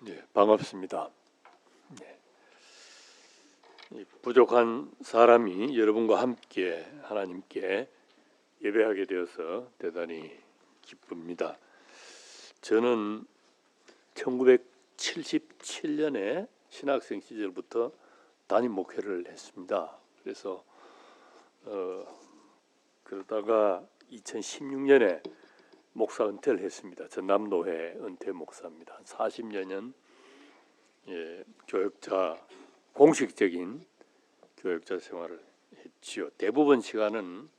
네, 반갑습니다. 네. 이 부족한 사람이 여러분과 함께 하나님께 예배하게 되어서 대단히 기쁩니다. 저는 1977년에 신학생 시절부터 담임 목회를 했습니다. 그래서 그러다가 2016년에 목사 은퇴를 했습니다. 전남노회 은퇴 목사입니다. 40여년 교역자, 공식적인 교역자 생활을 했지요. 대부분 시간은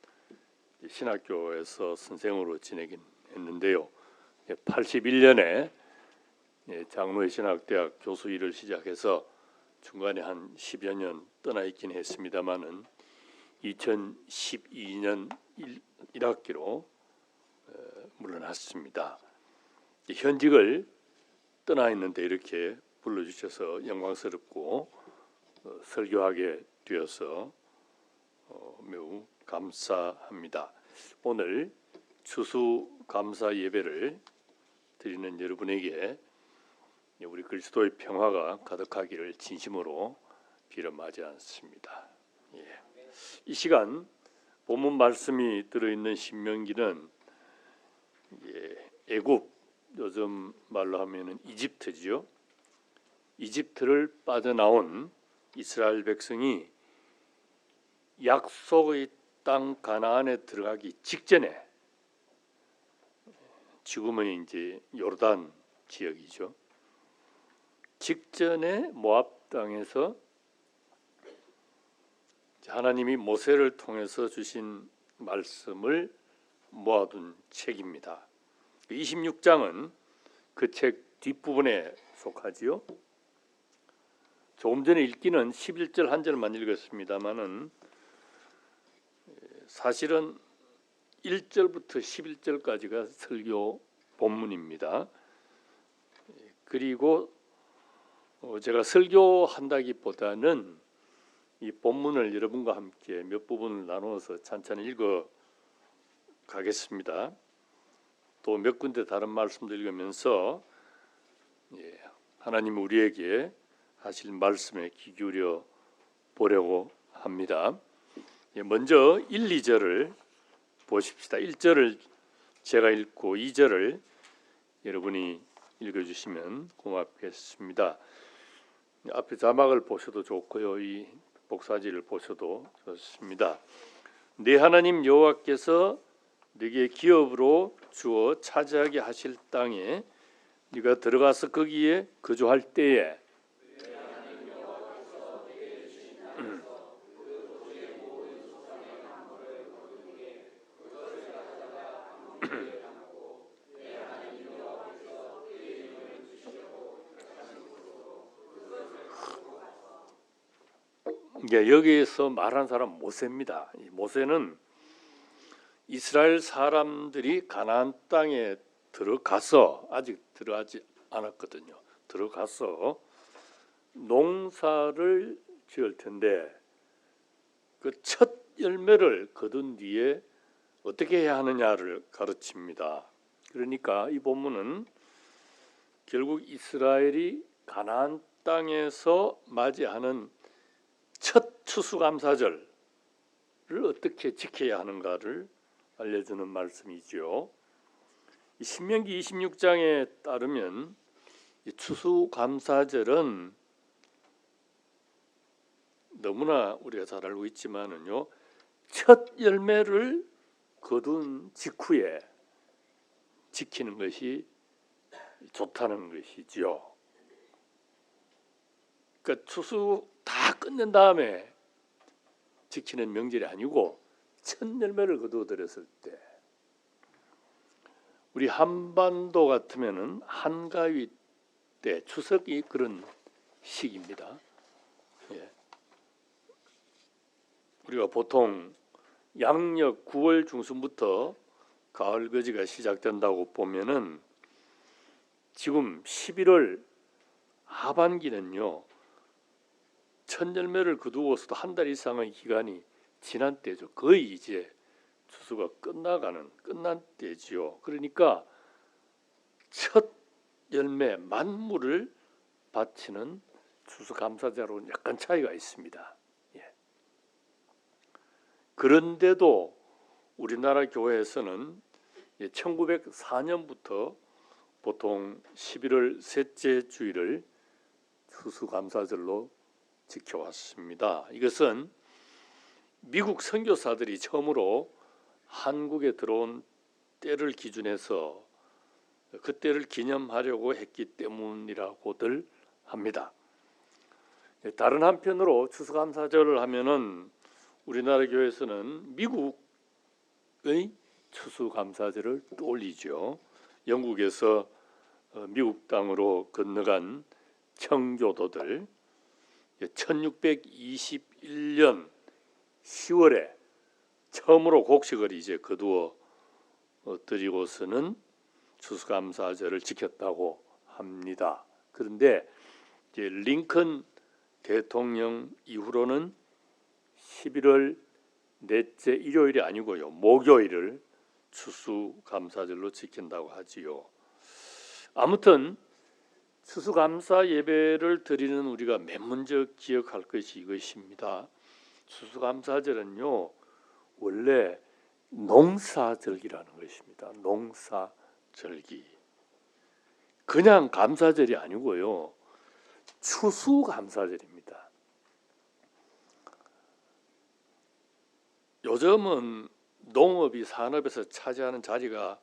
신학교에서 선생으로 지내긴 했는데요. 81년에 장로회 신학대학 교수 일을 시작해서 중간에 한 10여 년 떠나 있긴 했습니다마는 2012년 1학기로 물러났습니다. 현직을 떠나 있는데 이렇게 불러주셔서 영광스럽고 설교하게 되어서 매우 감사합니다. 오늘 추수감사 예배를 드리는 여러분에게 우리 그리스도의 평화가 가득하기를 진심으로 빌어 맞이 않습니다. 이 시간 본문 말씀이 들어있는 신명기는 애굽, 요즘 말로 하면은 이집트지요. 이집트를 빠져나온 이스라엘 백성이 약속의 땅 가나안에 들어가기 직전에, 지금은 이제 요르단 지역이죠. 직전에 모압 땅에서 하나님이 모세를 통해서 주신 말씀을 모아둔 책입니다. 26장은 그 책 뒷부분에 속하지요. 조금 전에 읽기는 11절 한 절만 읽었습니다마는 사실은 1절부터 11절까지가 설교 본문입니다. 그리고 제가 설교한다기보다는 이 본문을 여러분과 함께 몇 부분을 나누어서 찬찬히 읽어 가겠습니다. 또 몇 군데 다른 말씀도 읽으면서 하나님 우리에게 하실 말씀에 귀 기울여 보려고 합니다. 먼저 1, 2절을 보십시다. 1절을 제가 읽고 2절을 여러분이 읽어주시면 고맙겠습니다. 앞에 자막을 보셔도 좋고요. 이 복사지를 보셔도 좋습니다. 네 하나님 여호와께서 네게 기업으로 주어 차지하게 하실 땅에 네가 들어가서 거기에 거주할 때에 여기에서 말한 사람 모세입니다. 이 모세는 이스라엘 사람들이 가나안 땅에 들어가서, 아직 들어가지 않았거든요. 들어가서 농사를 지을 텐데 그 첫 열매를 거둔 뒤에 어떻게 해야 하느냐를 가르칩니다. 그러니까 이 본문은 결국 이스라엘이 가나안 땅에서 맞이하는 첫 추수감사절을 어떻게 지켜야 하는가를 알려주는 말씀이죠. 신명기 26장에 따르면 이 추수감사절은 너무나 우리가 잘 알고 있지만은요, 첫 열매를 거둔 직후에 지키는 것이 좋다는 것이지요. 그러니까 추수 다 끝낸 다음에 지키는 명절이 아니고 첫 열매를 거두어들였을 때, 우리 한반도 같으면은 한가위 때 추석이 그런 시기입니다. 우리가 보통 양력 9월 중순부터 가을 거지가 시작된다고 보면은 지금 11월 하반기는요, 첫 열매를 거두어서도 한 달 이상의 기간이 지난 때죠. 거의 이제 추수가 끝난 때지요. 그러니까 첫 열매 만물을 바치는 추수감사제로는 약간 차이가 있습니다. 예. 그런데도 우리나라 교회에서는 1904년부터 보통 11월 셋째 주일을 추수감사절로 지켜왔습니다. 이것은 미국 선교사들이 처음으로 한국에 들어온 때를 기준해서 그 때를 기념하려고 했기 때문이라고들 합니다. 다른 한편으로 추수감사절을 하면은 우리나라 교회에서는 미국의 추수감사절을 떠올리죠. 영국에서 미국 땅으로 건너간 청교도들 1621년 10월에 처음으로 곡식을 이제 거두어 드리고서는 추수감사절을 지켰다고 합니다. 그런데 이제 링컨 대통령 이후로는 11월 넷째 일요일이 아니고요, 목요일을 추수감사절로 지킨다고 하지요. 아무튼 추수감사 예배를 드리는 우리가 맨 먼저 기억할 것이 이것입니다. 추수감사절은요, 원래 농사절기라는 것입니다. 농사절기. 그냥 감사절이 아니고요, 추수감사절입니다. 요즘은 농업이 산업에서 차지하는 자리가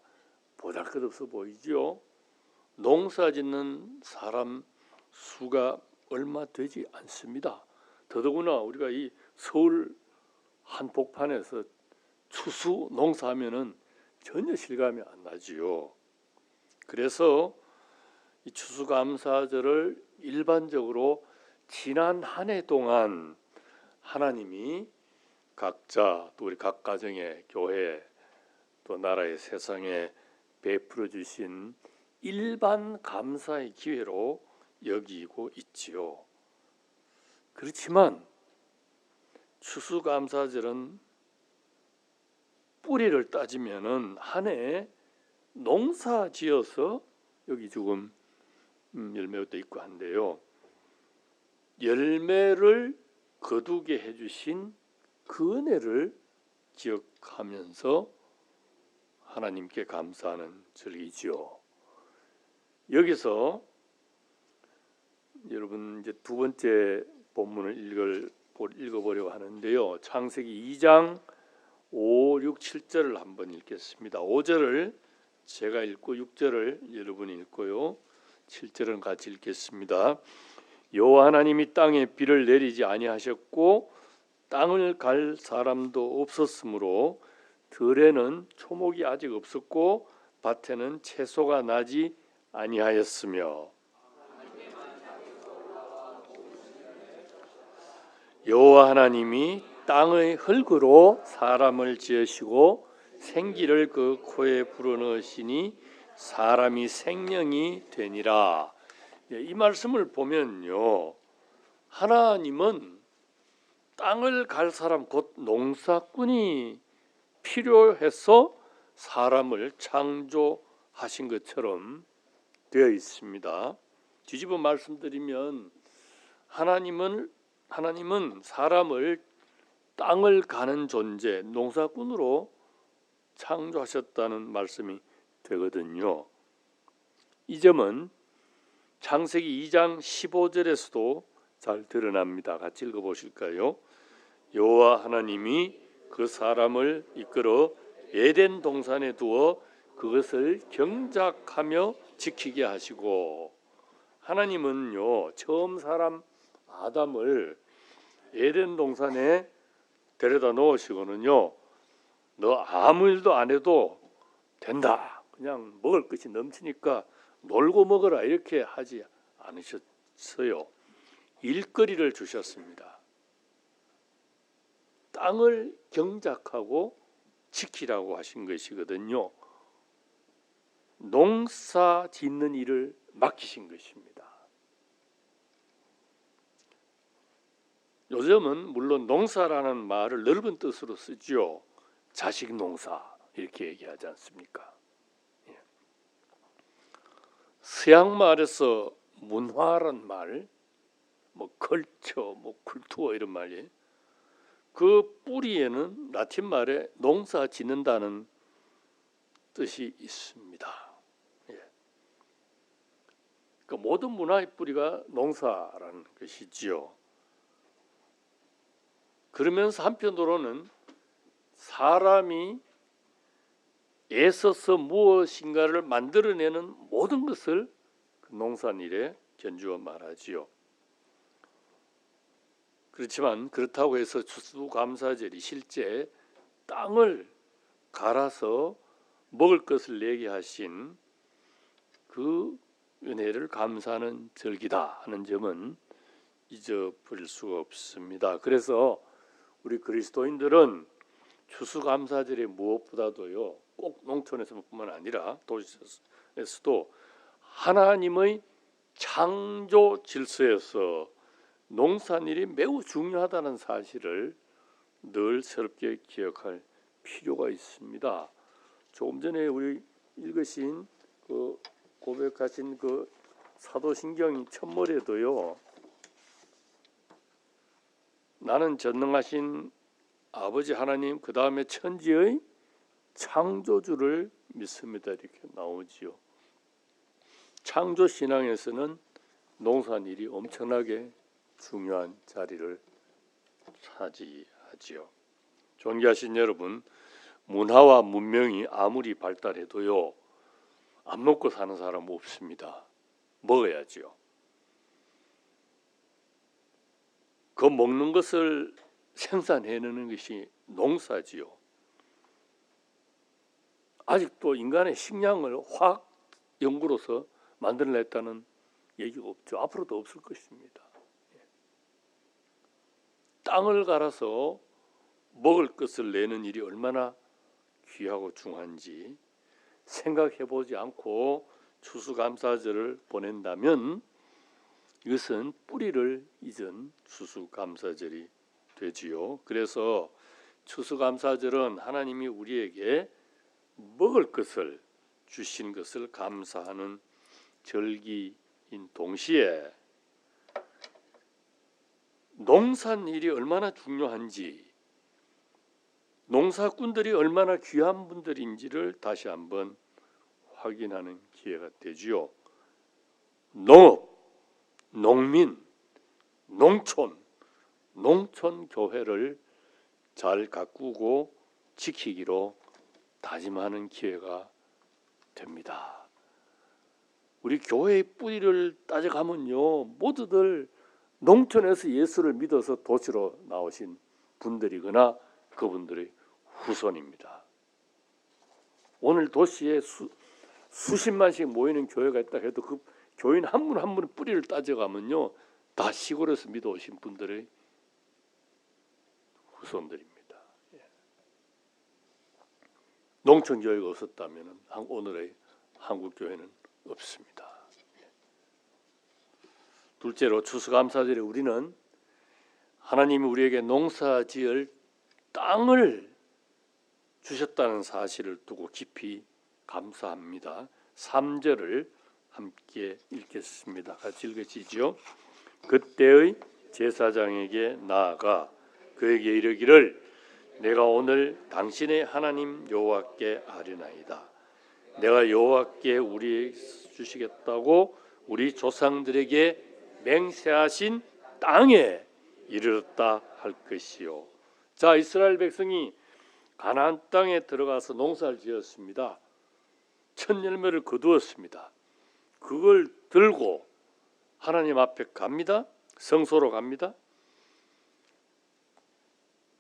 보잘것없어 보이죠. 농사 짓는 사람 수가 얼마 되지 않습니다. 더더구나 우리가 이 서울 한복판에서 추수 농사하면은 전혀 실감이 안 나지요. 그래서 이 추수감사절을 일반적으로 지난 한 해 동안 하나님이 각자 또 우리 각 가정의 교회 또 나라의 세상에 베풀어 주신 일반 감사의 기회로 여기고 있지요. 그렇지만 추수감사절은 뿌리를 따지면은 한 해 농사 지어서 여기 조금 열매도 있고 한데요, 열매를 거두게 해주신 그 은혜를 기억하면서 하나님께 감사하는 절기지요. 여기서 여러분 이제 두 번째 본문을 읽어보려고 하는데요, 창세기 2장 5, 6, 7절을 한번 읽겠습니다. 5절을 제가 읽고 6절을 여러분이 읽고요, 7절은 같이 읽겠습니다. 여호와 하나님이 땅에 비를 내리지 아니하셨고 땅을 갈 사람도 없었으므로 들에는 초목이 아직 없었고 밭에는 채소가 나지 아니하였으며 여호와 하나님이 땅의 흙으로 사람을 지으시고 생기를 그 코에 불어넣으시니 사람이 생명이 되니라. 이 말씀을 보면요, 하나님은 땅을 갈 사람 곧 농사꾼이 필요해서 사람을 창조하신 것처럼 되어 있습니다. 뒤집어 말씀드리면 하나님은 사람을 땅을 가는 존재, 농사꾼으로 창조하셨다는 말씀이 되거든요. 이 점은 창세기 2장 15절에서도 잘 드러납니다. 같이 읽어보실까요? 여호와 하나님이 그 사람을 이끌어 에덴 동산에 두어 그것을 경작하며 지키게 하시고, 하나님은요 처음 사람 아담을 에덴 동산에 데려다 놓으시고는요, 너 아무 일도 안 해도 된다, 그냥 먹을 것이 넘치니까 놀고 먹어라, 이렇게 하지 않으셨어요. 일거리를 주셨습니다. 땅을 경작하고 지키라고 하신 것이거든요. 농사 짓는 일을 맡기신 것입니다. 요즘은 물론 농사라는 말을 넓은 뜻으로 쓰지요. 자식 농사 이렇게 얘기하지 않습니까? 서양 말에서 문화란 말, 뭐 컬처, 뭐 쿨투어 이런 말이 그 뿌리에는 라틴 말에 농사 짓는다는 뜻이 있습니다. 예. 그 모든 문화의 뿌리가 농사라는 것이지요. 그러면서 한편으로는 사람이 애써서 무엇인가를 만들어내는 모든 것을 그 농산일에 견주어 말하지요. 그렇지만 그렇다고 해서 추수감사절이 실제 땅을 갈아서 먹을 것을 내게 하신 그 은혜를 감사하는 절기다 하는 점은 잊어버릴 수가 없습니다. 그래서 우리 그리스도인들은 추수감사절에 무엇보다도요, 꼭 농촌에서뿐만 아니라 도시에서도 하나님의 창조 질서에서 농산일이 매우 중요하다는 사실을 늘 새롭게 기억할 필요가 있습니다. 조금 전에 우리 읽으신 그 고백하신 그 사도신경 첫머리에도요, 나는 전능하신 아버지 하나님 그 다음에 천지의 창조주를 믿습니다 이렇게 나오지요. 창조 신앙에서는 농산일이 엄청나게 중요한 자리를 차지하지요. 존귀하신 여러분, 문화와 문명이 아무리 발달해도요, 안 먹고 사는 사람 없습니다. 먹어야지요. 그 먹는 것을 생산해내는 것이 농사지요. 아직도 인간의 식량을 화학 연구로서 만들어냈다는 얘기가 없죠. 앞으로도 없을 것입니다. 땅을 갈아서 먹을 것을 내는 일이 얼마나 귀하고 중요한지 생각해보지 않고 추수감사절을 보낸다면 이것은 뿌리를 잊은 추수감사절이 되지요. 그래서 추수감사절은 하나님이 우리에게 먹을 것을 주신 것을 감사하는 절기인 동시에 농산일이 얼마나 중요한지, 농사꾼들이 얼마나 귀한 분들인지를 다시 한번 확인하는 기회가 되지요. 농업, 농민, 농촌, 농촌교회를 잘 가꾸고 지키기로 다짐하는 기회가 됩니다. 우리 교회의 뿌리를 따져가면요, 모두들 농촌에서 예수를 믿어서 도시로 나오신 분들이거나 그분들의 후손입니다. 오늘 도시에 수십만씩 모이는 교회가 있다 해도 그 교인 한 분 한 분의 뿌리를 따져가면요, 다 시골에서 믿어오신 분들의 후손들입니다. 농촌 교회가 없었다면 오늘의 한국 교회는 없습니다. 둘째로 추수감사절에 우리는 하나님이 우리에게 농사지을 땅을 주셨다는 사실을 두고 깊이 감사합니다. 3절을 함께 읽겠습니다. 같이 읽으시죠. 그때의 제사장에게 나아가 그에게 이르기를 내가 오늘 당신의 하나님 여호와께 아뢰나이다. 내가 여호와께 우리 주시겠다고 우리 조상들에게 맹세하신 땅에 이르렀다 할 것이요. 자, 이스라엘 백성이 가나안 땅에 들어가서 농사를 지었습니다. 첫 열매를 거두었습니다. 그걸 들고 하나님 앞에 갑니다. 성소로 갑니다.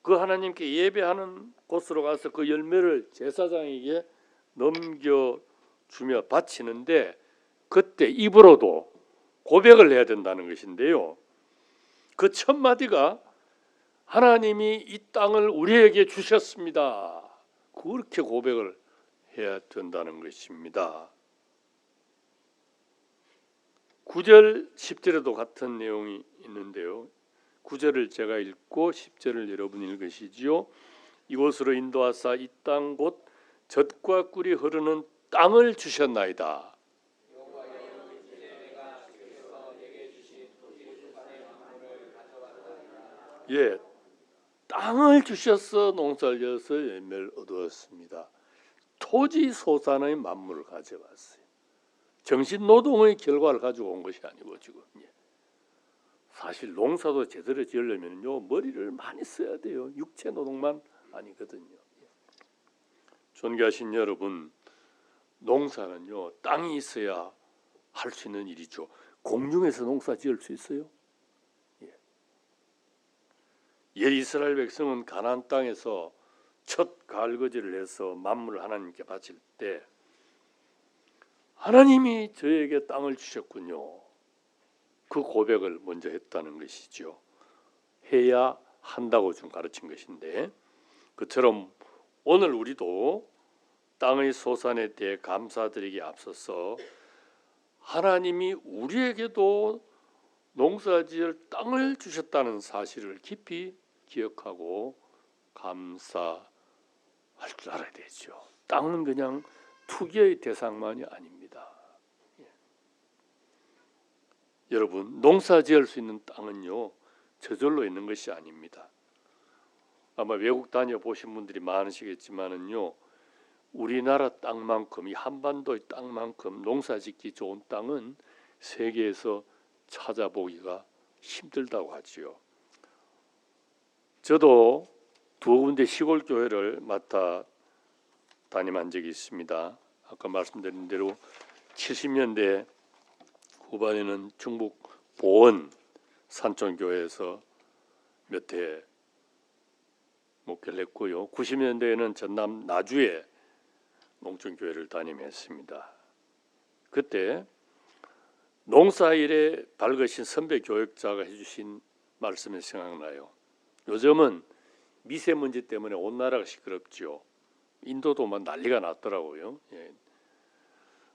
그 하나님께 예배하는 곳으로 가서 그 열매를 제사장에게 넘겨주며 바치는데 그때 입으로도 고백을 해야 된다는 것인데요. 그 첫 마디가 하나님이 이 땅을 우리에게 주셨습니다. 그렇게 고백을 해야 된다는 것입니다. 9절, 10절에도 같은 내용이 있는데요. 9절을 제가 읽고 10절을 여러분이 읽으시지요. 이곳으로 인도하사 이 땅 곧 젖과 꿀이 흐르는 땅을 주셨나이다. 예, 땅을 주셔서 농사를 지어서 열매를 얻었습니다. 토지 소산의 만물을 가져왔어요. 정신 노동의 결과를 가지고 온 것이 아니고 지금 사실 농사도 제대로 지으려면요 머리를 많이 써야 돼요. 육체 노동만 아니거든요. 존귀하신 여러분, 농사는요 땅이 있어야 할 수 있는 일이죠. 공중에서 농사 지을 수 있어요? 옛 이스라엘 백성은 가나안 땅에서 첫 갈거지를 해서 만물을 하나님께 바칠 때 하나님이 저에게 땅을 주셨군요. 그 고백을 먼저 했다는 것이죠. 해야 한다고 좀 가르친 것인데, 그처럼 오늘 우리도 땅의 소산에 대해 감사드리기에 앞서서 하나님이 우리에게도 농사지을 땅을 주셨다는 사실을 깊이 기억하고 감사할 줄 알아야 되죠. 땅은 그냥 투기의 대상만이 아닙니다. 여러분, 농사지을 수 있는 땅은요 저절로 있는 것이 아닙니다. 아마 외국 다녀보신 분들이 많으시겠지만은요 우리나라 땅만큼, 이 한반도의 땅만큼 농사짓기 좋은 땅은 세계에서 찾아보기가 힘들다고 하지요. 저도 두 군데 시골 교회를 맡아 담임한 적이 있습니다. 아까 말씀드린 대로 70년대 후반에는 충북 보은 산촌교회에서 몇 해 목회를 했고요. 90년대에는 전남 나주에 농촌교회를 담임했습니다. 그때 농사일에 밝으신 선배 교육자가 해주신 말씀이 생각나요. 요즘은 미세먼지 때문에 온 나라가 시끄럽죠. 인도도 막 난리가 났더라고요.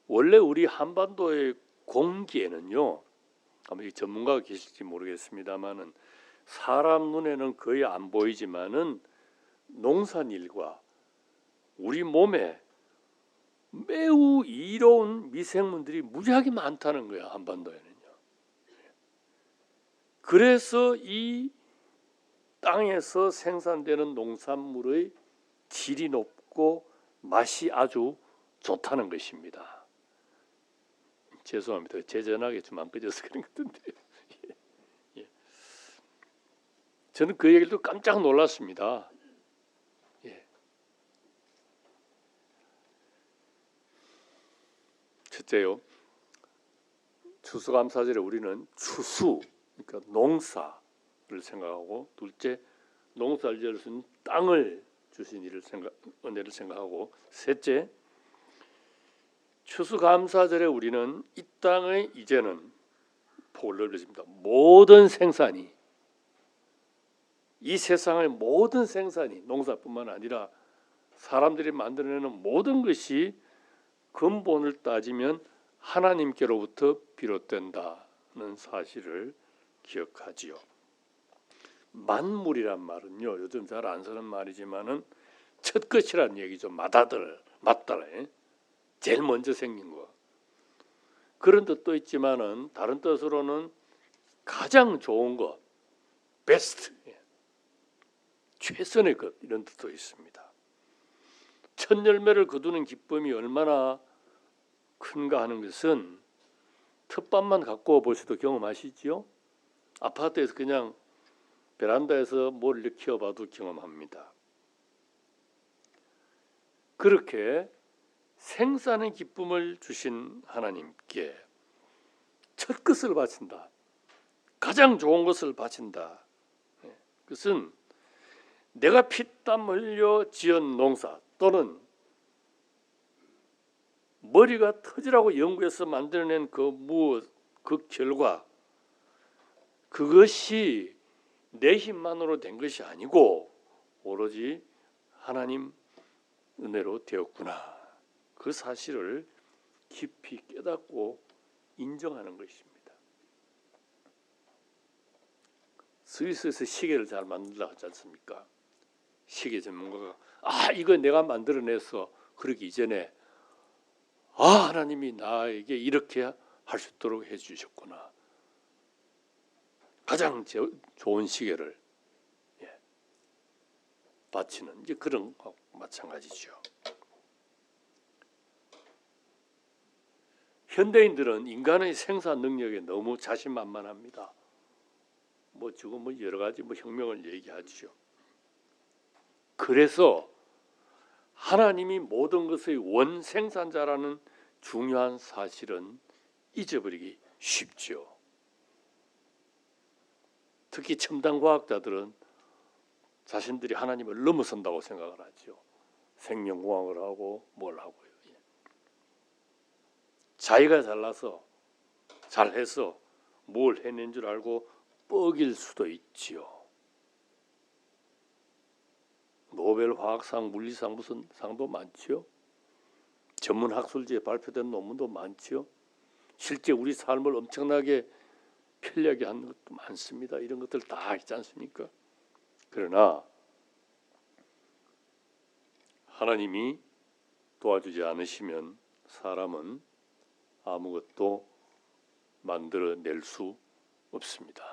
원래 우리 한반도의 공기에는요, 아마 이 전문가가 계실지 모르겠습니다만은 사람 눈에는 거의 안 보이지만은 농산일과 우리 몸에 매우 이로운 미생물들이 무지하게 많다는 거야, 한반도에는요. 그래서 이 땅에서 생산되는 농산물의 질이 높고 맛이 아주 좋다는 것입니다. 죄송합니다. 제 전화기 좀 안 꺼져서 그런 것 같은데. 저는 그 얘기를 또 깜짝 놀랐습니다. 첫째요, 추수감사절에 우리는 추수, 그러니까 농사를 생각하고, 둘째, 농사를 지을 수 있는 땅을 주신 은혜를 생각하고, 셋째, 추수감사절에 우리는 이 땅의 이제는 폭을 넓혀집니다. 모든 생산이, 이 세상의 모든 생산이, 농사뿐만 아니라 사람들이 만들어내는 모든 것이 근본을 따지면 하나님께로부터 비롯된다는 사실을 기억하지요. 만물이란 말은요, 요즘 잘 안 쓰는 말이지만은 첫 것이란 얘기죠. 맞더라. 제일 먼저 생긴 거. 그런 뜻도 있지만은 다른 뜻으로는 가장 좋은 것, 베스트, 최선의 것, 이런 뜻도 있습니다. 첫 열매를 거두는 기쁨이 얼마나 큰가 하는 것은 텃밭만 갖고 보셔도 경험하시지요. 아파트에서 그냥 베란다에서 뭘 키워봐도 경험합니다. 그렇게 생산의 기쁨을 주신 하나님께 첫 것을 바친다. 가장 좋은 것을 바친다. 그것은 내가 피땀 흘려 지은 농사 또는 머리가 터지라고 연구해서 만들어낸 그 결과, 그것이 내 힘만으로 된 것이 아니고 오로지 하나님 은혜로 되었구나. 그 사실을 깊이 깨닫고 인정하는 것입니다. 스위스에서 시계를 잘 만들라 하지 않습니까? 시계 전문가가 이거 내가 만들어내서 그러기 이전에 하나님이 나에게 이렇게 할 수 있도록 해주셨구나. 가장 좋은 시계를 바치는 이제 그런 거하고 마찬가지죠. 현대인들은 인간의 생산 능력에 너무 자신만만합니다. 지금 여러 가지 혁명을 얘기하죠. 그래서 하나님이 모든 것의 원 생산자라는 중요한 사실은 잊어버리기 쉽죠. 특히 첨단 과학자들은 자신들이 하나님을 넘어선다고 생각을 하죠. 생명공학을 하고 뭘 하고요. 자기가 잘나서 잘해서 뭘 해낸 줄 알고 뻐길 수도 있지요. 노벨 화학상, 물리상 무슨 상도 많지요. 전문 학술지에 발표된 논문도 많지요. 실제 우리 삶을 엄청나게 편리하게 하는 것도 많습니다. 이런 것들 다 있지 않습니까? 그러나 하나님이 도와주지 않으시면 사람은 아무것도 만들어낼 수 없습니다.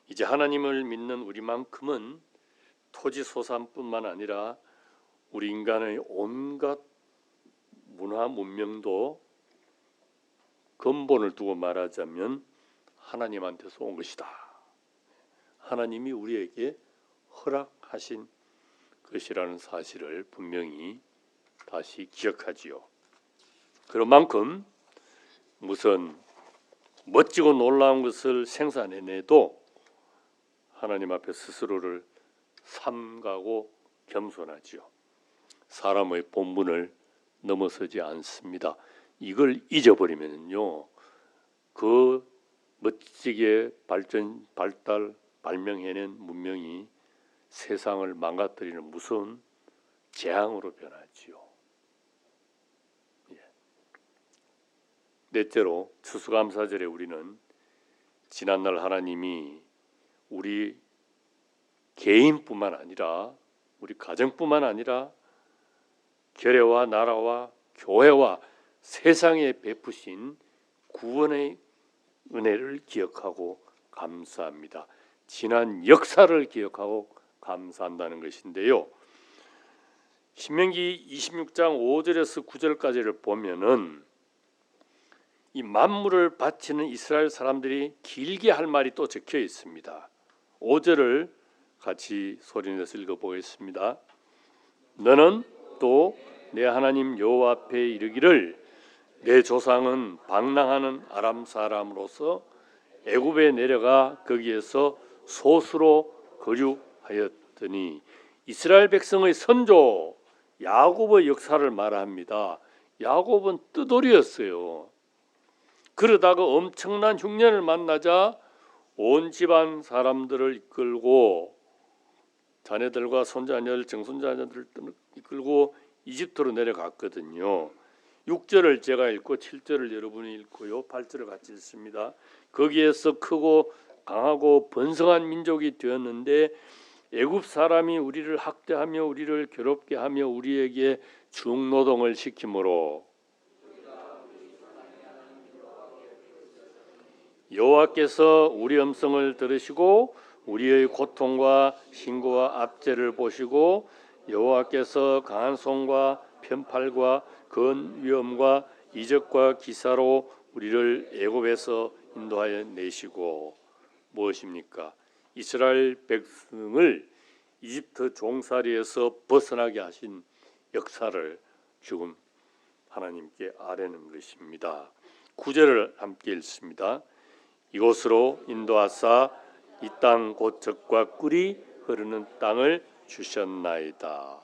이제 하나님을 믿는 우리만큼은 토지소산뿐만 아니라 우리 인간의 온갖 문화 문명도 근본을 두고 말하자면 하나님한테서 온 것이다. 하나님이 우리에게 허락하신 것이라는 사실을 분명히 다시 기억하지요. 그런 만큼 무슨 멋지고 놀라운 것을 생산해내도 하나님 앞에 스스로를 삼가고 겸손하지요. 사람의 본분을 넘어서지 않습니다. 이걸 잊어버리면요, 그 멋지게 발명해낸 문명이 세상을 망가뜨리는 무서운 재앙으로 변하지요. 넷째로 추수감사절에 우리는 지난날 하나님이 우리 개인뿐만 아니라 우리 가정뿐만 아니라 교회와 나라와 교회와 세상에 베푸신 구원의 은혜를 기억하고 감사합니다. 지난 역사를 기억하고 감사한다는 것인데요. 신명기 26장 5절에서 9절까지를 보면은 이 만물을 바치는 이스라엘 사람들이 길게 할 말이 또 적혀 있습니다. 5절을 같이 소리내서 읽어보겠습니다. 너는 또 내 하나님 여호와 앞에 이르기를 내 조상은 방랑하는 아람 사람으로서 애굽에 내려가 거기에서 소수로 거류하였더니 이스라엘 백성의 선조 야곱의 역사를 말합니다. 야곱은 뜨돌이였어요. 그러다가 엄청난 흉년을 만나자 온 집안 사람들을 이끌고 자녀들과 손자녀들, 정손자녀들을 이끌고 이집트로 내려갔거든요. 6절을 제가 읽고 7절을 여러분이 읽고요. 8절을 같이 읽습니다. 거기에서 크고 강하고 번성한 민족이 되었는데 애굽 사람이 우리를 학대하며 우리를 괴롭게 하며 우리에게 중노동을 시키므로 여호와께서 우리 음성을 들으시고 우리의 고통과 신고와 압제를 보시고 여호와께서 강한 손과 편팔과 건 위엄과 이적과 기사로 우리를 애굽에서 인도하여 내시고 무엇입니까? 이스라엘 백성을 이집트 종살이에서 벗어나게 하신 역사를 지금 하나님께 아뢰는 것입니다. 9절을 함께 읽습니다. 이곳으로 인도하사 이 땅 곧 젖과 꿀이 흐르는 땅을 주셨나이다.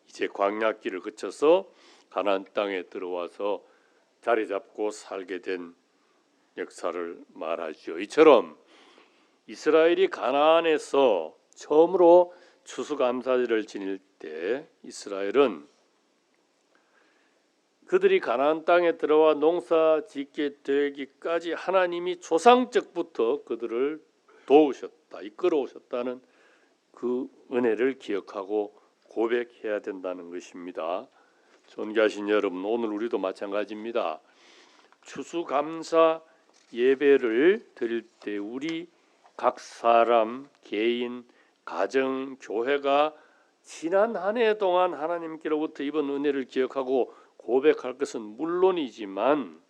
이제 광야길을 거쳐서 가나안 땅에 들어와서 자리 잡고 살게 된 역사를 말하죠. 이처럼 이스라엘이 가나안에서 처음으로 추수감사절을 지낼 때 이스라엘은 그들이 가나안 땅에 들어와 농사 짓게 되기까지 하나님이 조상적부터 그들을 도우셨다, 이끌어오셨다는 그 은혜를 기억하고 고백해야 된다는 것입니다. 존귀하신 여러분, 오늘 우리도 마찬가지입니다. 추수감사 예배를 드릴 때 우리 각 사람, 개인, 가정, 교회가 지난 한 해 동안 하나님께로부터 입은 은혜를 기억하고 고백할 것은 물론이지만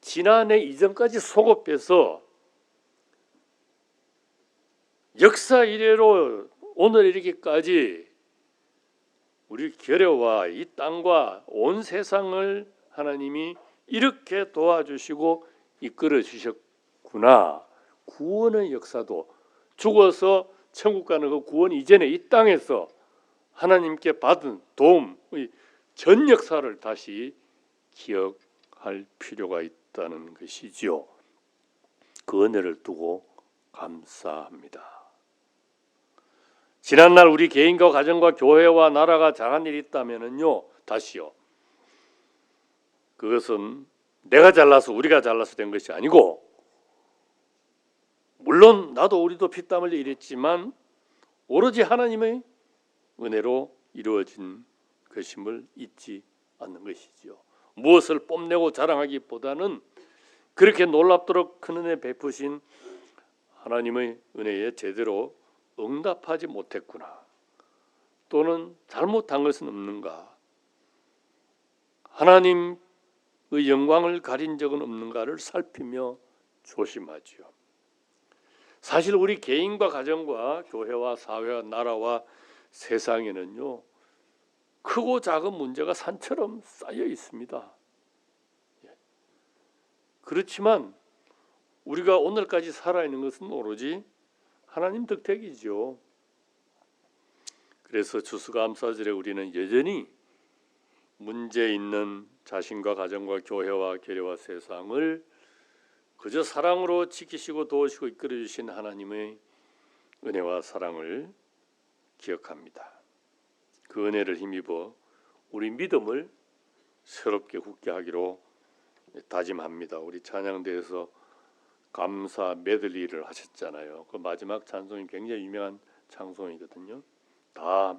지난해 이전까지 속업해서 역사 이래로 오늘 이르기까지 우리 교회와 이 땅과 온 세상을 하나님이 이렇게 도와주시고 이끌어 주셨구나. 구원의 역사도 죽어서 천국 가는 그 구원 이전에 이 땅에서 하나님께 받은 도움의 전 역사를 다시 기억할 필요가 있다는 것이지요. 그 은혜를 두고 감사합니다. 지난날 우리 개인과 가정과 교회와 나라가 잘한 일이 있다면요, 다시요, 그것은 내가 잘나서 우리가 잘나서 된 것이 아니고, 물론 나도 우리도 피땀 흘려 일했지만 오로지 하나님의 은혜로 이루어진 것임을 잊지 않는 것이죠. 무엇을 뽐내고 자랑하기보다는 그렇게 놀랍도록 큰 은혜 베푸신 하나님의 은혜에 제대로 응답하지 못했구나, 또는 잘못한 것은 없는가, 하나님의 영광을 가린 적은 없는가를 살피며 조심하지요. 사실 우리 개인과 가정과 교회와 사회와 나라와 세상에는요, 크고 작은 문제가 산처럼 쌓여 있습니다. 그렇지만 우리가 오늘까지 살아있는 것은 오로지 하나님 덕택이죠. 그래서 추수감사절에 우리는 여전히 문제 있는 자신과 가정과 교회와 교회와 세상을 그저 사랑으로 지키시고 도우시고 이끌어 주신 하나님의 은혜와 사랑을 기억합니다. 그 은혜를 힘입어 우리 믿음을 새롭게 굳게 하기로 다짐합니다. 우리 찬양대에서 감사 메들리를 하셨잖아요. 그 마지막 찬송이 굉장히 유명한 찬송이거든요. 다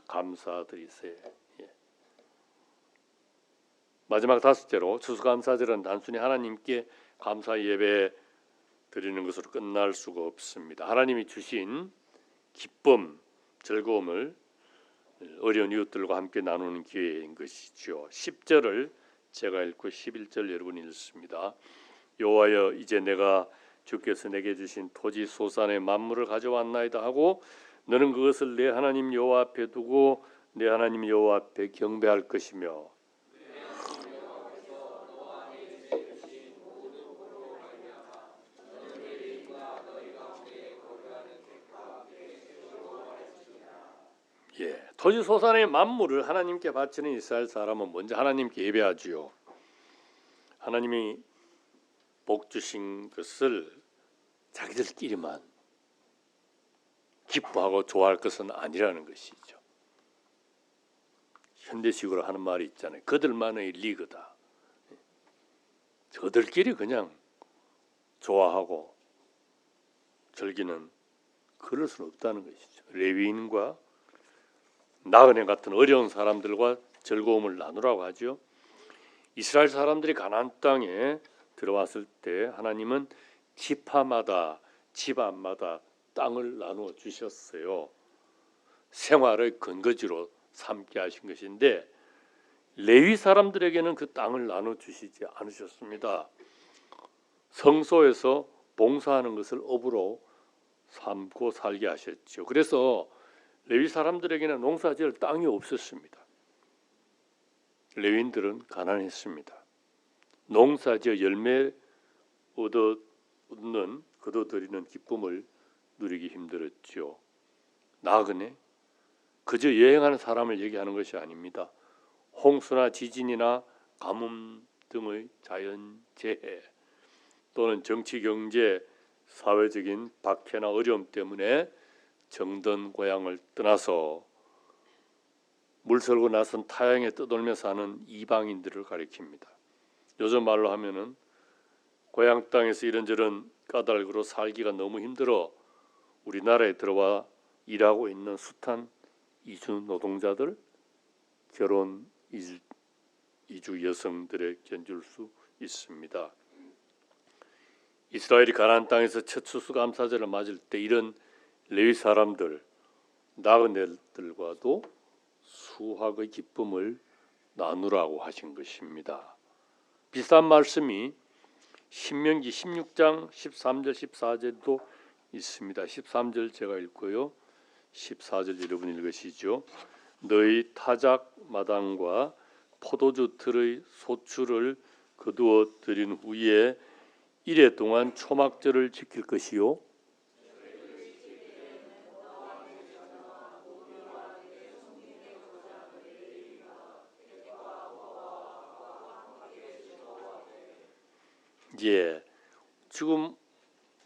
감사드리세. 마지막 다섯째로, 추수감사절은 단순히 하나님께 감사 예배 드리는 것으로 끝날 수가 없습니다. 하나님이 주신 기쁨, 즐거움을 어려운 이웃들과 함께 나누는 기회인 것이죠. 10절을 제가 읽고 11절 여러분이 읽습니다. 여호와여, 이제 내가 주께서 내게 주신 토지 소산의 만물을 가져왔나이다 하고 너는 그것을 내 하나님 여호와 앞에 두고 내 하나님 여호와 앞에 경배할 것이며, 토지 소산의 만물을 하나님께 바치는 이스라엘 사람은 먼저 하나님께 예배하지요. 하나님이 복 주신 것을 자기들끼리만 기뻐하고 좋아할 것은 아니라는 것이죠. 현대식으로 하는 말이 있잖아요. 그들만의 리그다. 저들끼리 그냥 좋아하고 즐기는, 그럴 수는 없다는 것이죠. 레위인과 나그네 같은 어려운 사람들과 즐거움을 나누라고 하죠. 이스라엘 사람들이 가나안 땅에 들어왔을 때 하나님은 지파마다, 집안마다 땅을 나누어 주셨어요. 생활의 근거지로 삼게 하신 것인데, 레위 사람들에게는 그 땅을 나눠 주시지 않으셨습니다. 성소에서 봉사하는 것을 업으로 삼고 살게 하셨죠. 그래서 레위 사람들에게는 농사지을 땅이 없었습니다. 레위인들은 가난했습니다. 농사지어 열매 거둬들이는 기쁨을 누리기 힘들었죠. 나그네, 그저 여행하는 사람을 얘기하는 것이 아닙니다. 홍수나 지진이나 가뭄 등의 자연재해 또는 정치, 경제, 사회적인 박해나 어려움 때문에 정든 고향을 떠나서 물설고 나선 타향에 떠돌며 사는 이방인들을 가리킵니다. 요즘 말로 하면은 고향 땅에서 이런저런 까닭으로 살기가 너무 힘들어 우리나라에 들어와 일하고 있는 숱한 이주 노동자들, 결혼 이주 여성들에 견줄 수 있습니다. 이스라엘이 가나안 땅에서 첫 추수감사절을 맞을 때 이런 레위 사람들 나그네들과도 수확의 기쁨을 나누라고 하신 것입니다. 비슷한 말씀이 신명기 16장 13절 14절도 있습니다. 13절 제가 읽고요. 14절 여러분 읽으시죠. 너희 타작 마당과 포도주 틀의 소출을 거두어 들인 후에 이래 동안 초막절을 지킬 것이요. 예, 지금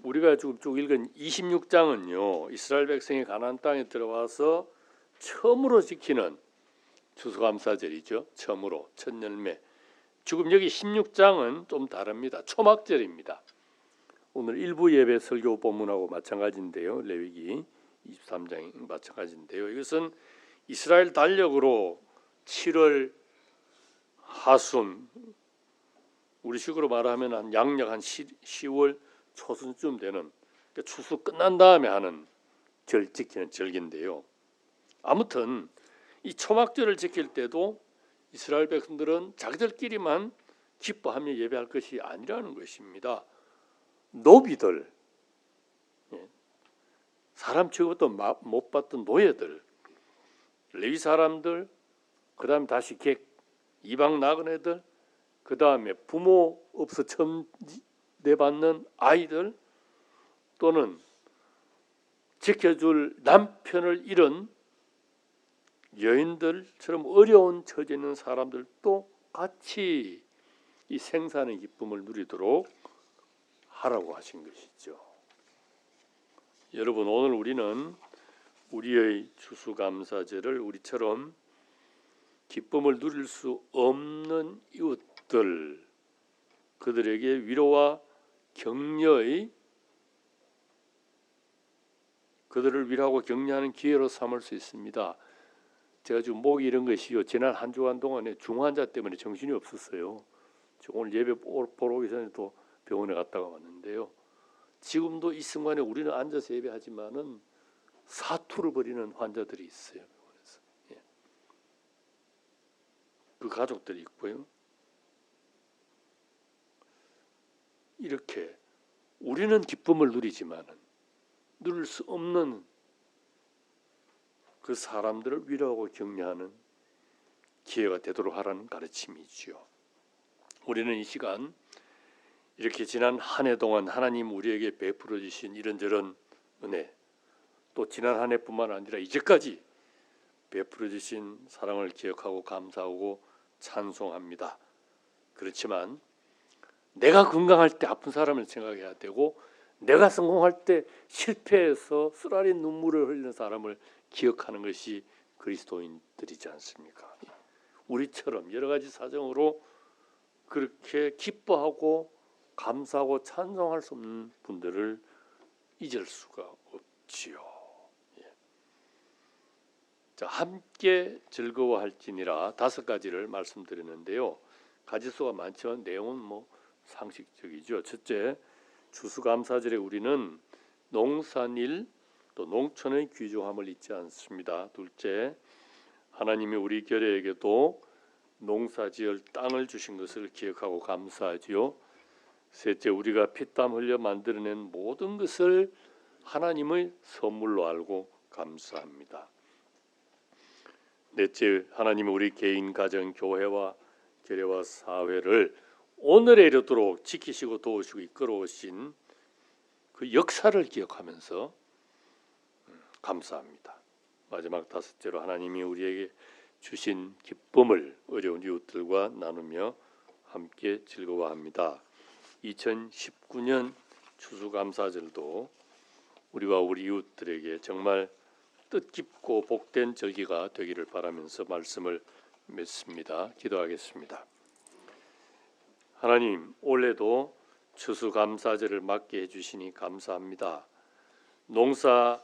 우리가 지금 쭉 읽은 26장은요. 이스라엘 백성이 가나안 땅에 들어와서 처음으로 지키는 추수감사절이죠. 처음으로 첫 열매. 지금 여기 16장은 좀 다릅니다. 초막절입니다. 오늘 일부 예배 설교 본문하고 마찬가지인데요. 레위기 23장이 마찬가지인데요. 이것은 이스라엘 달력으로 7월 하순 우리식으로 말하면 한 양력 한 10월 초순쯤 되는 그러니까 추수 끝난 다음에 하는 절 지키는 절기인데요. 아무튼 이 초막절을 지킬 때도 이스라엘 백성들은 자기들끼리만 기뻐하며 예배할 것이 아니라는 것입니다. 노비들, 사람 취급도 못 받던 노예들, 레위 사람들, 그 다음에 다시 이방 나그네들, 그 다음에 부모 없어 처음 내받는 아이들 또는 지켜줄 남편을 잃은 여인들처럼 어려운 처지에 있는 사람들도 같이 이 생산의 기쁨을 누리도록 하라고 하신 것이죠. 여러분 오늘 우리는 우리의 추수감사절을 우리처럼 기쁨을 누릴 수 없는 이웃들 그들에게 위로와 격려의 그들을 위로하고 격려하는 기회로 삼을 수 있습니다. 제가 지금 목이 이런 것이요. 지난 한 주간 동안에 중환자 때문에 정신이 없었어요. 오늘 예배 보러 오기 전에도 병원에 갔다가 왔는데요. 지금도 이 순간에 우리는 앉아서 예배하지만은 사투를 벌이는 환자들이 있어요. 병원에서. 예. 그 가족들이 있고요. 이렇게 우리는 기쁨을 누리지만은 누릴 수 없는 그 사람들을 위로하고 격려하는 기회가 되도록 하라는 가르침이지요. 우리는 이 시간 이렇게 지난 한 해 동안 하나님 우리에게 베풀어 주신 이런저런 은혜 또 지난 한 해뿐만 아니라 이제까지 베풀어 주신 사랑을 기억하고 감사하고 찬송합니다. 그렇지만 내가 건강할 때 아픈 사람을 생각해야 되고 내가 성공할 때 실패해서 쓰라린 눈물을 흘리는 사람을 기억하는 것이 그리스도인들이지 않습니까? 우리처럼 여러 가지 사정으로 그렇게 기뻐하고 감사하고 찬송할 수 없는 분들을 잊을 수가 없지요. 예. 자, 함께 즐거워할지니라 5가지를 말씀드렸는데요. 가지수가 많지만 내용은 상식적이죠. 첫째, 추수감사절에 우리는 농산일 또 농촌의 귀중함을 잊지 않습니다. 둘째, 하나님이 우리 교회에게도 농사지을 땅을 주신 것을 기억하고 감사하지요. 셋째, 우리가 피땀 흘려 만들어낸 모든 것을 하나님의 선물로 알고 감사합니다. 넷째, 하나님이 우리 개인, 가정, 교회와 교회와 사회를 오늘에 이르도록 지키시고 도우시고 이끌어오신 그 역사를 기억하면서 감사합니다. 마지막 5째로 하나님이 우리에게 주신 기쁨을 어려운 이웃들과 나누며 함께 즐거워합니다. 2019년 추수감사절도 우리와 우리 이웃들에게 정말 뜻깊고 복된 절기가 되기를 바라면서 말씀을 맺습니다. 기도하겠습니다. 하나님, 올해도 추수감사절을 맞게 해주시니 감사합니다. 농사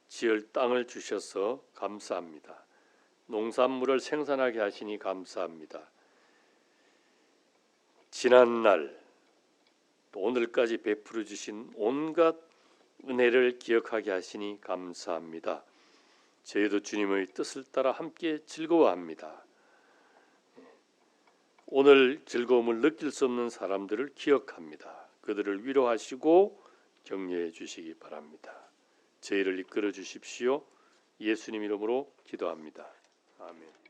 지을 땅을 주셔서 감사합니다. 농산물을 생산하게 하시니 감사합니다. 지난날 또 오늘까지 베풀어 주신 온갖 은혜를 기억하게 하시니 감사합니다. 저희도 주님의 뜻을 따라 함께 즐거워합니다. 오늘 즐거움을 느낄 수 없는 사람들을 기억합니다. 그들을 위로하시고 격려해 주시기 바랍니다. 저희를 이끌어 주십시오. 예수님 이름으로 기도합니다. 아멘.